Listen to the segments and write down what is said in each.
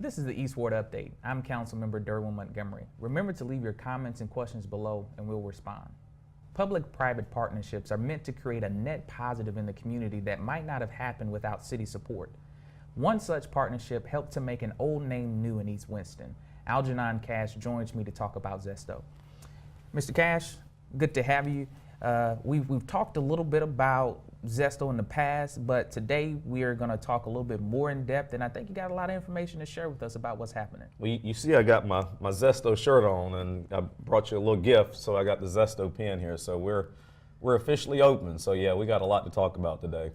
This is the East Ward Update. I'm Councilmember Derwin Montgomery. Remember to leave your comments and questions below and we'll respond. Public-private partnerships are meant to create a net positive in the community that might not have happened without city support. One such partnership helped to make an old name new in East Winston. Algenon Cash joins me to talk about Zesto. Mr. Cash, good to have you. We've talked a little bit about Zesto in the past, but today we are going to talk a little bit more in depth, and I think you got a lot of information to share with us about what's happening. Well, you see I got my Zesto shirt on, and I brought you a little gift, so I got the Zesto pen here. So we're officially open, so yeah, we got a lot to talk about today.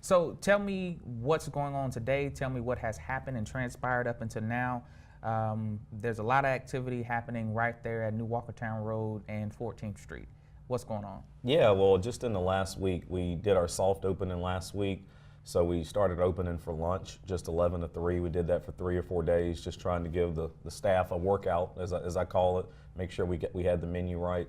So tell me what's going on today. Tell me what has happened and transpired up until now. There's a lot of activity happening right there at New Walkertown Road and 14th Street. What's going on? Yeah, well, just in the last week, we did our soft opening last week. So we started opening for lunch, just 11 to 3. We did that for 3 or 4 days, just trying to give the staff a workout, as I call it, make sure we had the menu right.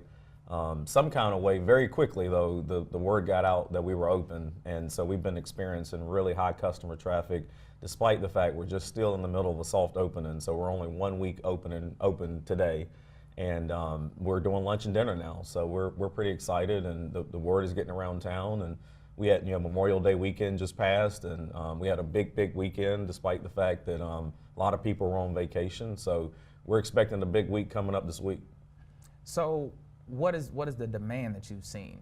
Some kind of way, very quickly though, the word got out that we were open, and so we've been experiencing really high customer traffic, despite the fact we're just still in the middle of a soft opening. So we're only 1 week open today. And we're doing lunch and dinner now, so we're pretty excited, and the word is getting around town. And we had Memorial Day weekend just passed, and we had a big weekend, despite the fact that a lot of people were on vacation. So we're expecting a big week coming up this week. So what is the demand that you've seen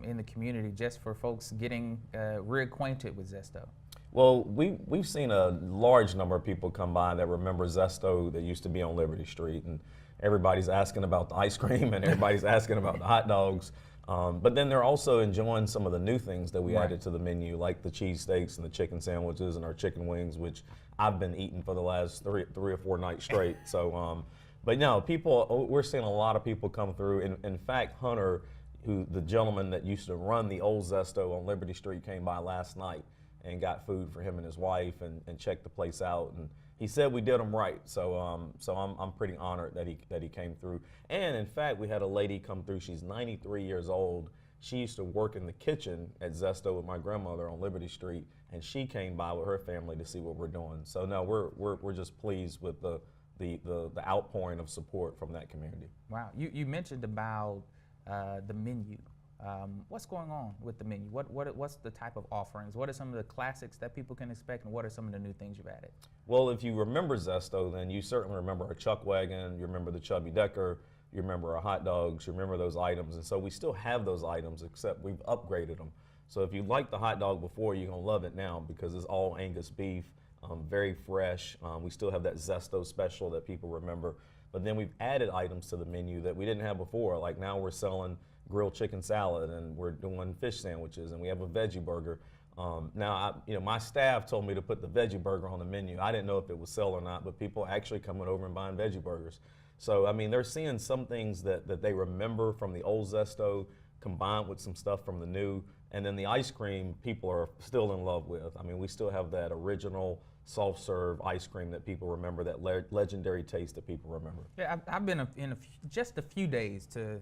in the community, just for folks getting reacquainted with Zesto? Well, we've seen a large number of people come by that remember Zesto that used to be on Liberty Street, and everybody's asking about the ice cream and everybody's asking about the hot dogs. But then they're also enjoying some of the new things that we added to the menu, like the cheesesteaks and the chicken sandwiches and our chicken wings, which I've been eating for the last three or four nights straight. So, but no, we're seeing a lot of people come through. In fact, Hunter, the gentleman that used to run the old Zesto on Liberty Street, came by last night and got food for him and his wife and checked the place out. And he said we did him right, so I'm pretty honored that he came through. And in fact, we had a lady come through. She's 93 years old. She used to work in the kitchen at Zesto with my grandmother on Liberty Street, and she came by with her family to see what we're doing. So no, we're just pleased with the outpouring of support from that community. Wow, you mentioned about the menu. What's going on with the menu? What's the type of offerings? What are some of the classics that people can expect, and what are some of the new things you've added? Well, if you remember Zesto, then you certainly remember our Chuck Wagon, you remember the Chubby Decker, you remember our hot dogs, you remember those items. And so we still have those items, except we've upgraded them. So if you liked the hot dog before, you're gonna love it now, because it's all Angus beef, very fresh. We still have that Zesto special that people remember. But then we've added items to the menu that we didn't have before. Like now we're selling grilled chicken salad, and we're doing fish sandwiches, and we have a veggie burger. Now, my staff told me to put the veggie burger on the menu. I didn't know if it would sell or not, but people actually coming over and buying veggie burgers. So, I mean, they're seeing some things that they remember from the old Zesto combined with some stuff from the new. And then the ice cream, people are still in love with. I mean, we still have that original soft serve ice cream that people remember, that legendary taste that people remember. Yeah, I've been in just a few days to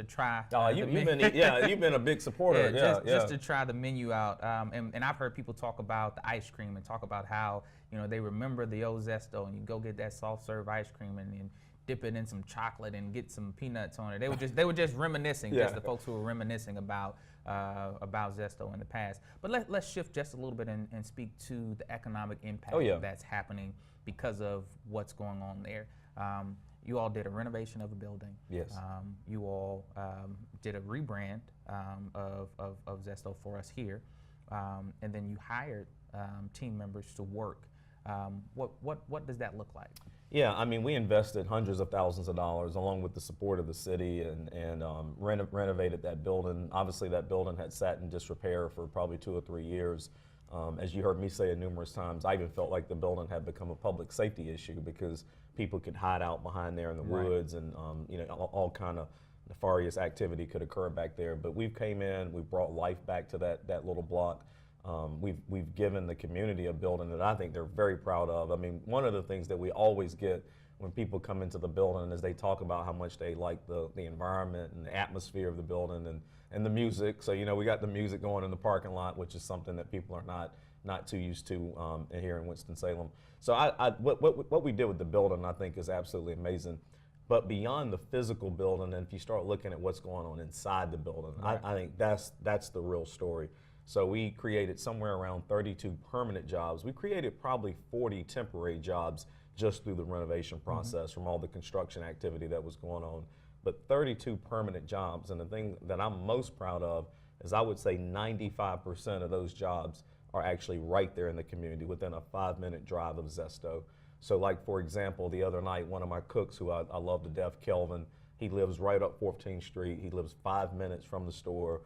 try. You've been a big supporter. Just to try the menu out. And I've heard people talk about the ice cream and talk about how they remember the old Zesto, and you go get that soft serve ice cream and dip it in some chocolate and get some peanuts on it. They were just reminiscing, just the folks who were reminiscing about Zesto in the past. But let's shift just a little bit and speak to the economic impact that's happening because of what's going on there. You all did a renovation of a building. Yes. You all did a rebrand of Zesto for us here, and then you hired team members to work. What does that look like? Yeah, I mean, we invested hundreds of thousands of dollars along with the support of the city and renovated that building. Obviously, that building had sat in disrepair for probably 2 or 3 years. As you heard me say it numerous times, I even felt like the building had become a public safety issue because people could hide out behind there in the woods, and all kind of nefarious activity could occur back there. But we've came in, we've brought life back to that little block. We've given the community a building that I think they're very proud of. I mean, one of the things that we always get when people come into the building is they talk about how much they like the environment and the atmosphere of the building and the music. So, we got the music going in the parking lot, which is something that people are not not too used to here in Winston-Salem. So what we did with the building, I think, is absolutely amazing. But beyond the physical building, and if you start looking at what's going on inside the building, Right. I think that's the real story. So we created somewhere around 32 permanent jobs. We created probably 40 temporary jobs just through the renovation process from all the construction activity that was going on. But 32 permanent jobs, and the thing that I'm most proud of is I would say 95% of those jobs are actually right there in the community within a 5-minute drive of Zesto. So like, for example, the other night, one of my cooks who I love to death, Kelvin, he lives right up 14th Street. He lives 5 minutes from the store.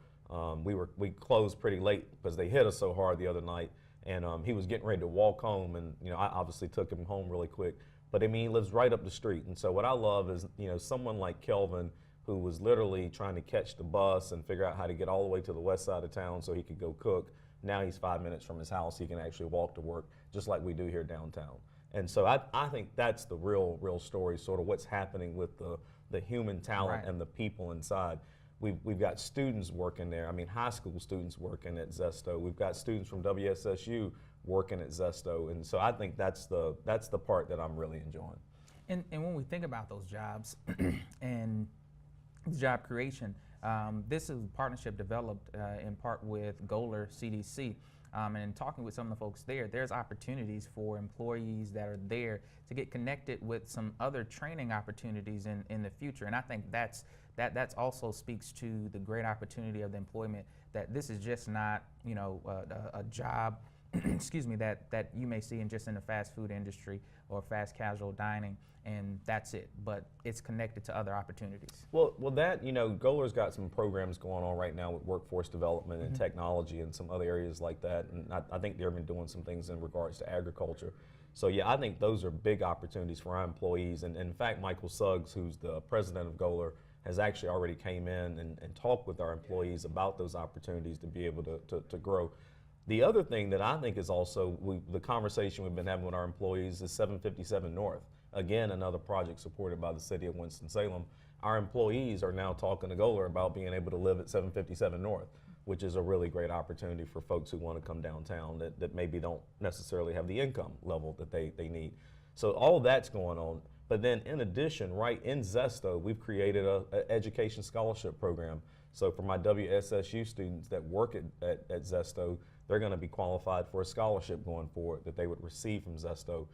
We closed pretty late because they hit us so hard the other night, and he was getting ready to walk home, and I obviously took him home really quick. But I mean, he lives right up the street, and so what I love is someone like Kelvin, who was literally trying to catch the bus and figure out how to get all the way to the west side of town so he could go cook. Now he's 5 minutes from his house. He can actually walk to work just like we do here downtown. And so I think that's the real story, sort of what's happening with the human talent Right. and the people inside. We've got students working there. I mean, high school students working at Zesto. We've got students from WSSU working at Zesto. And so I think that's the part that I'm really enjoying. And when we think about those jobs and job creation, this is a partnership developed in part with Goler CDC. And talking with some of the folks there's opportunities for employees that are there to get connected with some other training opportunities in the future. And I think that's also speaks to the great opportunity of the employment, that this is just not a job excuse me, that you may see in the fast food industry or fast casual dining, and that's it. But it's connected to other opportunities. Well, that, Goler's got some programs going on right now with workforce development and technology and some other areas like that. And I think they've been doing some things in regards to agriculture. So yeah, I think those are big opportunities for our employees. And in fact, Michael Suggs, who's the president of Goler, has actually already came in and talked with our employees about those opportunities to be able to grow. The other thing that I think is also the conversation we've been having with our employees is 757 North. Again, another project supported by the city of Winston-Salem. Our employees are now talking to Goler about being able to live at 757 North, which is a really great opportunity for folks who want to come downtown that maybe don't necessarily have the income level that they need. So all that's going on. But then in addition, right in Zesto, we've created an education scholarship program. So for my WSSU students that work at Zesto, they're going to be qualified for a scholarship going forward that they would receive from Zesto.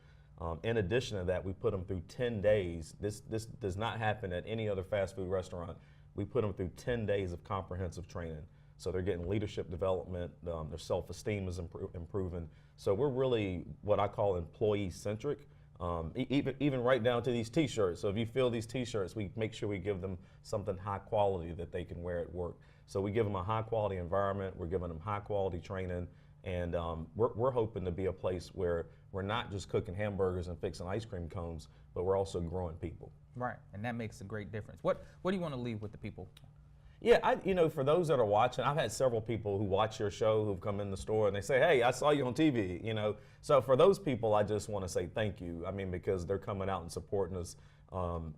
In addition to that, we put them through 10 days. This does not happen at any other fast food restaurant. We put them through 10 days of comprehensive training. So they're getting leadership development, their self-esteem is improving. So we're really what I call employee-centric, even right down to these t-shirts. So if you feel these t-shirts, we make sure we give them something high quality that they can wear at work. So we give them a high quality environment, we're giving them high quality training, and we're hoping to be a place where we're not just cooking hamburgers and fixing ice cream cones, but we're also growing people. Right, and that makes a great difference. What do you want to leave with the people? Yeah, for those that are watching, I've had several people who watch your show who've come in the store and they say, hey, I saw you on TV, So for those people, I just want to say thank you. I mean, because they're coming out and supporting us.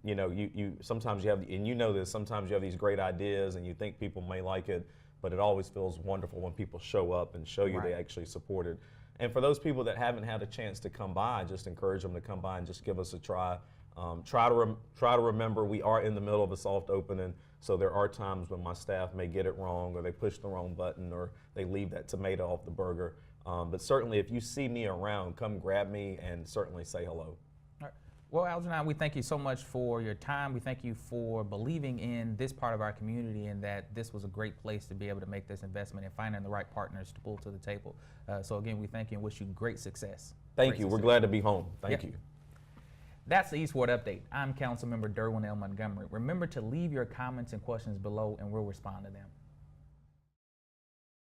You sometimes you have, and this, sometimes you have these great ideas and you think people may like it, but it always feels wonderful when people show up and show you they actually support it. And for those people that haven't had a chance to come by, I just encourage them to come by and just give us a try. Try to remember we are in the middle of a soft opening, so there are times when my staff may get it wrong, or they push the wrong button, or they leave that tomato off the burger. But certainly, if you see me around, come grab me and certainly say hello. All right. Well, Algenon, we thank you so much for your time. We thank you for believing in this part of our community and that this was a great place to be able to make this investment and finding the right partners to pull to the table. So again, we thank you and wish you great success. Thank you. We're glad to be home. Thank you. That's the East Ward Update. I'm Councilmember Derwin L. Montgomery. Remember to leave your comments and questions below and we'll respond to them.